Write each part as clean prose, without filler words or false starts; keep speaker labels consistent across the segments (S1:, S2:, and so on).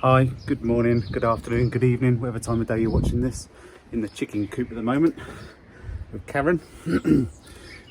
S1: Hi, good morning, good afternoon, good evening, whatever time of day you're watching this. In the chicken coop at the moment with Karen.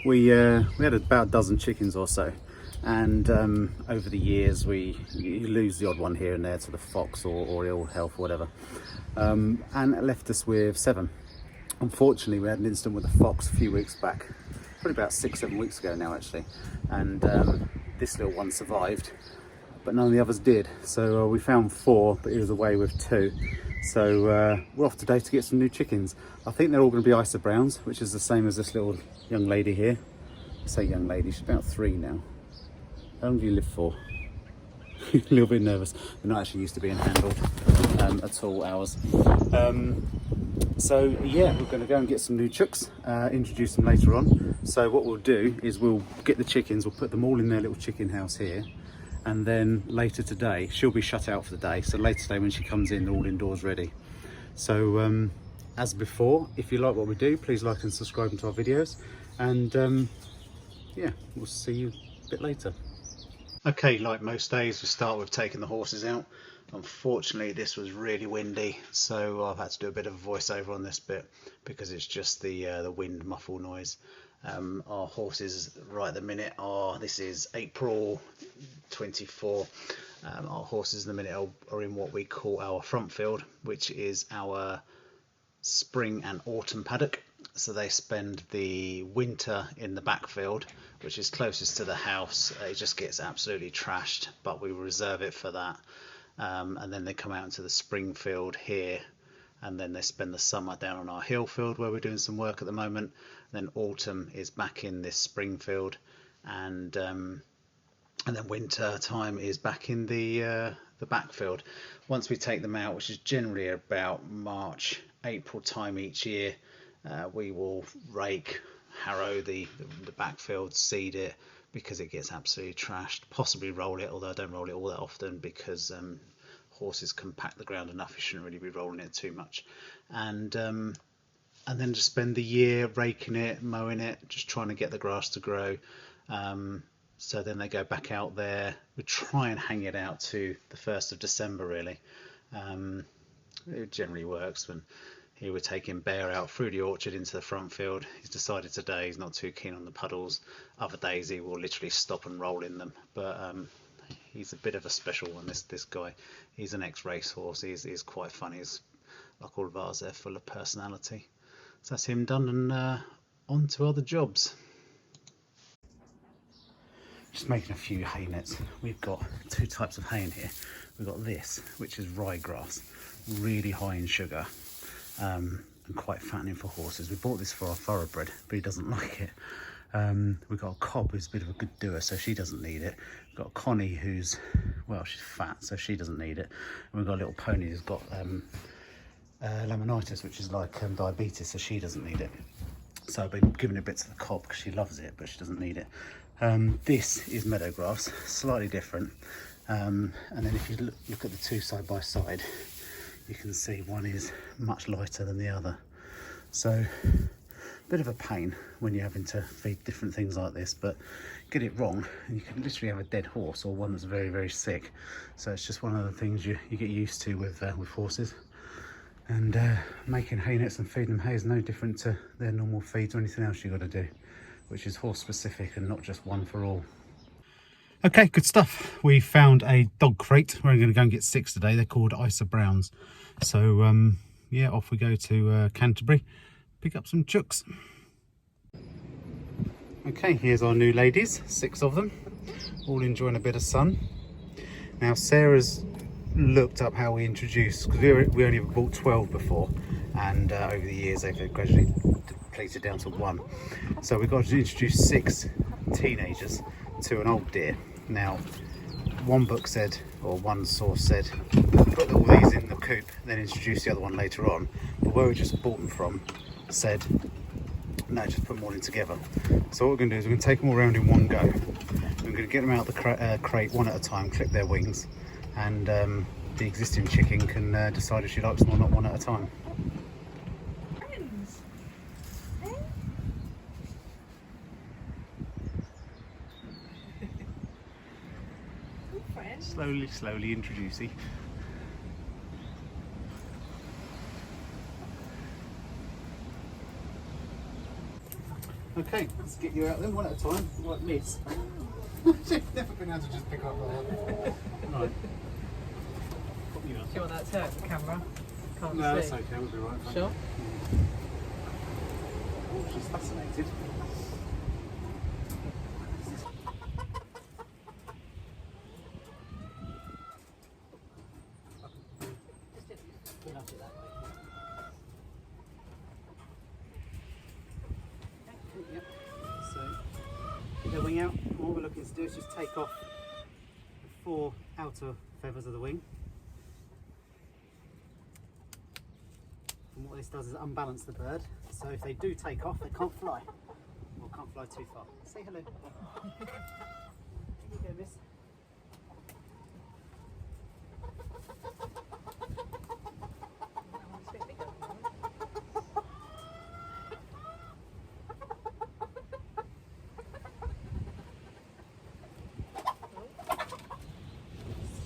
S1: we had about a dozen chickens or so, and over the years you lose the odd one here and there to the fox or ill health or whatever, and it left us with 7. Unfortunately, we had an incident with a fox a few weeks back, probably about 6-7 weeks ago now actually, and this little one survived, but none of the others did. So we found 4, but he was away with 2. So we're off today to get some new chickens. I think they're all going to be Isa Browns, which is the same as this little young lady here. I say young lady, she's about 3 now. How long do you live for? A little bit nervous. They're not actually used to being handled at all, ours. So yeah, we're going to go and get some new chooks, introduce them later on. So what we'll do is we'll get the chickens, we'll put them all in their little chicken house here. And then later today, she'll be shut out for the day. So later today when she comes in, they're all indoors ready. So as before, if you like what we do, please like and subscribe to our videos. And yeah, we'll see you a bit later. Okay, like most days, we start with taking the horses out. Unfortunately, this was really windy, so I've had to do a bit of a voiceover on this bit because it's just the wind muffle noise. Our horses right at the minute this is April 24. Our horses in the minute are in what we call our front field, which is our spring and autumn paddock. So they spend the winter in the backfield, which is closest to the house. It just gets absolutely trashed, but we reserve it for that. And then they come out into the spring field here, and then they spend the summer down on our hill field where we're doing some work at the moment. And then autumn is back in this spring field, and then winter time is back in the backfield. Once we take them out, which is generally about March, April time each year, we will rake, harrow the backfield, seed it, because it gets absolutely trashed. Possibly roll it, although I don't roll it all that often because horses compact the ground enough. You shouldn't really be rolling it too much. And then just spend the year raking it, mowing it, just trying to get the grass to grow. So then they go back out there. We try and hang it out to the 1st of December really. It generally works. When here we're taking Bear out through the orchard into the front field. He's decided today he's not too keen on the puddles. Other days he will literally stop and roll in them. But he's a bit of a special one, this guy. He's an ex-racehorse. He's quite funny. He's like all of ours, they're full of personality. So that's him done, and on to other jobs. Just making a few hay nets. We've got 2 types of hay in here. We've got this, which is ryegrass, really high in sugar. And quite fattening for horses. We bought this for our thoroughbred, but he doesn't like it. We've got a cob who's a bit of a good doer, so she doesn't need it. We've got Connie who's, well, she's fat, so she doesn't need it. And we've got a little pony who's got laminitis, which is like diabetes, so she doesn't need it. So I've been giving a bit to the cob because she loves it, but she doesn't need it. This is meadow grass, slightly different. And then if you look at the 2 side by side, you can see one is much lighter than the other. So a bit of a pain when you're having to feed different things like this, but get it wrong and you can literally have a dead horse or one that's very, very sick. So it's just one of the things you get used to with horses. And making hay nets and feeding them hay is no different to their normal feeds or anything else you've got to do, which is horse specific and not just one for all. Okay, good stuff. We found a dog crate. We're going to go and get 6 today. They're called Isa Browns. So yeah, off we go to Canterbury, pick up some chooks. Okay, here's our new ladies, 6 of them, all enjoying a bit of sun. Now Sarah's looked up how we introduce, because we only bought 12 before, and over the years they've gradually depleted down to 1. So we've got to introduce 6 teenagers to an old deer. Now, one book said, or one source said, put all these in the coop, then introduce the other one later on. But where we just bought them from said, no, just put them all in together. So what we're going to do is we're going to take them all around in one go. We're going to get them out of the crate one at a time, clip their wings, and the existing chicken can decide if she likes them or not one at a time. Slowly introducing. Okay, let's get you out then, one at a time, like this. She's never been able to just pick up like that. Right.
S2: Do you want that too, the camera? Can't
S1: No,
S2: see.
S1: that's okay, we'll be right.
S2: Sure.
S1: Oh, she's fascinated. So, get the wing out. All we're looking to do is just take off the 4 outer feathers of the wing. And what this does is unbalance the bird. So if they do take off, they can't fly. Or can't fly too far. Say hello. Here you go, miss.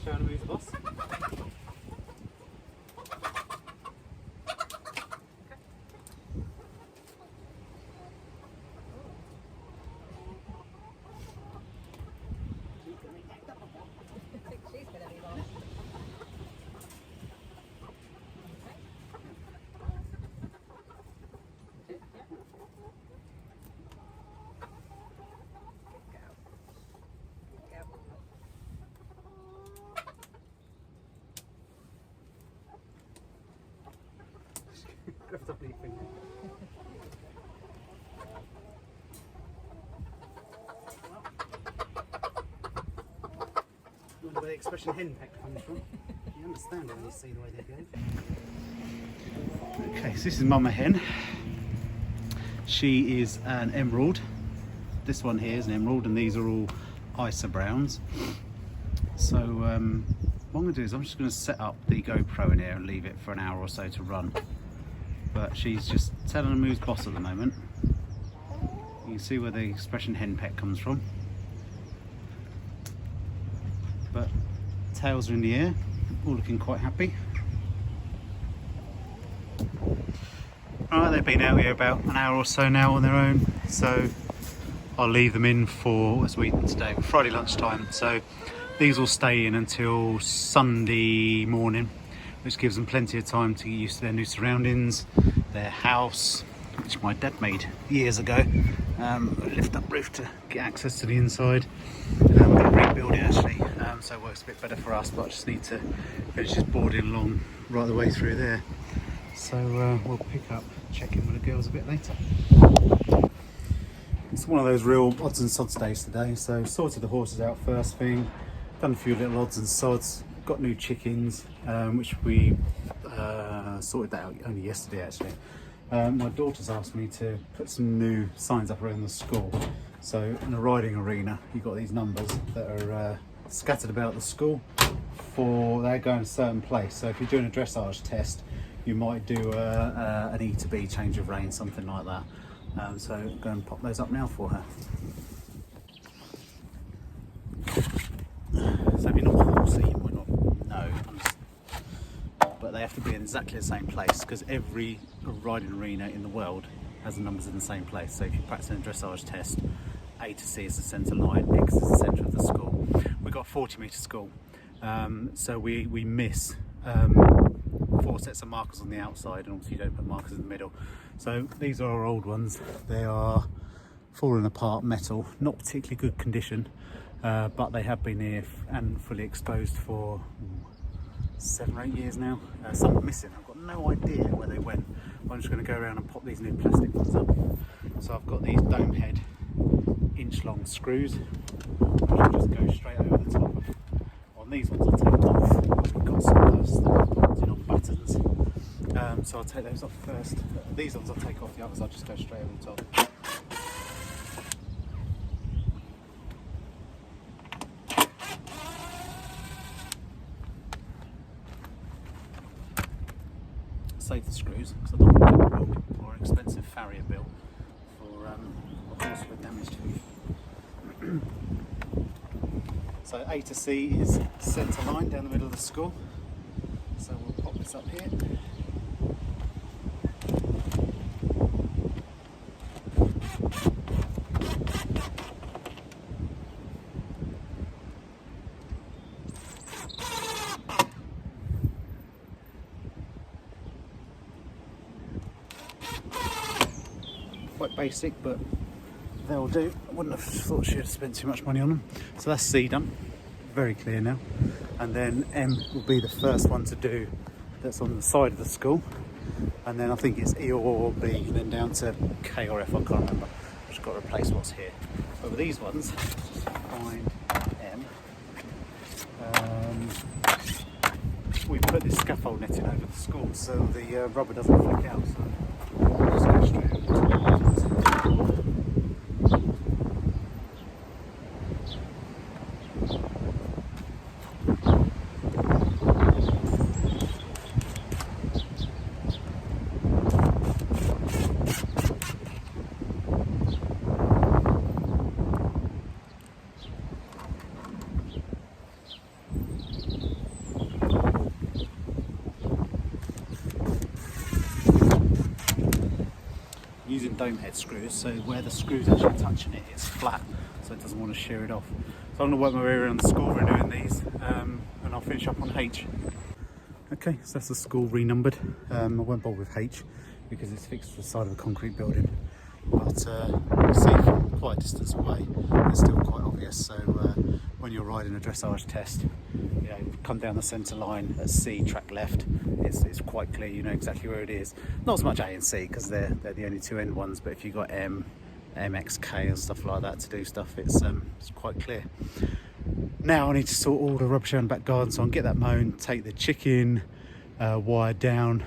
S1: Trying to move the boss. Grab the top of your finger. Wonder where the expression henpeck comes from. You understand it when you see the way they go. Okay, so this is Mama Hen. She is an emerald. This one here is an emerald, and these are all Isa Browns. So what I'm going to do is I'm just going to set up the GoPro in here and leave it for an hour or so to run. But she's just telling them who's boss at the moment. You can see where the expression henpeck comes from. But tails are in the air, all looking quite happy. Alright, they've been out here about an hour or so now on their own, so I'll leave them in for, as we eat them today, Friday lunchtime. So these will stay in until Sunday morning, which gives them plenty of time to get used to their new surroundings, their house, which my dad made years ago. Lift up roof to get access to the inside. I'm going to rebuild it actually, so it works a bit better for us, but I just need to finish this boarding along right the way through there. So we'll pick up, check in with the girls a bit later. It's one of those real odds and sods days today, so sorted the horses out first thing, done a few little odds and sods, got new chickens, which we sorted that out only yesterday actually. My daughter's asked me to put some new signs up around the school. So in a riding arena, you've got these numbers that are scattered about the school they're going a certain place. So if you're doing a dressage test, you might do an E to B change of rein, something like that. So go and pop those up now for her. So if you're not a horsey, you might not know, but they have to be in exactly the same place because every riding arena in the world has the numbers in the same place. So if you're practicing a dressage test, A to C is the centre line, X is the centre of the school. We've got a 40-metre school, so we miss 4 sets of markers on the outside, and obviously you don't put markers in the middle. So these are our old ones. They are falling apart metal, not particularly good condition, but they have been here and fully exposed for 7 or 8 years now. Some are missing. I've got no idea where they went. I'm just going to go around and pop these new plastic ones up. So I've got these dome head inch-long screws, which will just go straight over the top of. On these ones I'll take off. We've got some of those that are mounted on buttons. So I'll take those off first. These ones I'll take off, the others I'll just go straight over the top. Save the screws because I don't want to get a bill or an expensive farrier bill for a horse with damage to it. So A to C is centre line down the middle of the school. So we'll pop this up here. basic, but they'll do. I wouldn't have thought she'd have spent too much money on them. So that's C done, very clear now. And then M will be the first one to do, that's on the side of the school. And then I think it's E or B, then down to K or F, I can't remember. I've just got to replace what's here. But with these ones, just find M. We put this scaffold netting over the school so the rubber doesn't flick out. So just go straight over to the using dome head screws, so where the screws actually touching it, it's flat, so it doesn't want to shear it off. So I'm going to work my way around the school renewing these, and I'll finish up on H. Okay, so that's the school renumbered. I won't bother with H because it's fixed to the side of a concrete building, but you see from quite a distance away, it's still quite obvious. So when you're riding a dressage test, you know, come down the centre line at C, track left, it's quite clear, you know exactly where it is. Not as much A and C because they're the only two end ones, but if you've got M, MXK and stuff like that to do stuff, it's quite clear. Now I need to sort all the rubbish around the back garden, so I can get that mown, take the chicken wire down,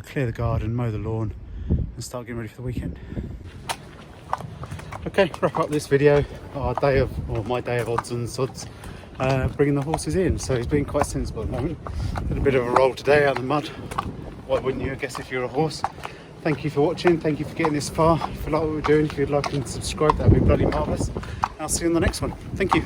S1: clear the garden, mow the lawn and start getting ready for the weekend. Okay, wrap up this video, my day of odds and sods, bringing the horses in. So he's been quite sensible at the moment. Did a bit of a roll today out of the mud. Why wouldn't you, I guess, if you're a horse. Thank you for watching, thank you for getting this far. If you like what we're doing, if you'd like and subscribe, that would be bloody marvellous. I'll see you on the next one. Thank you.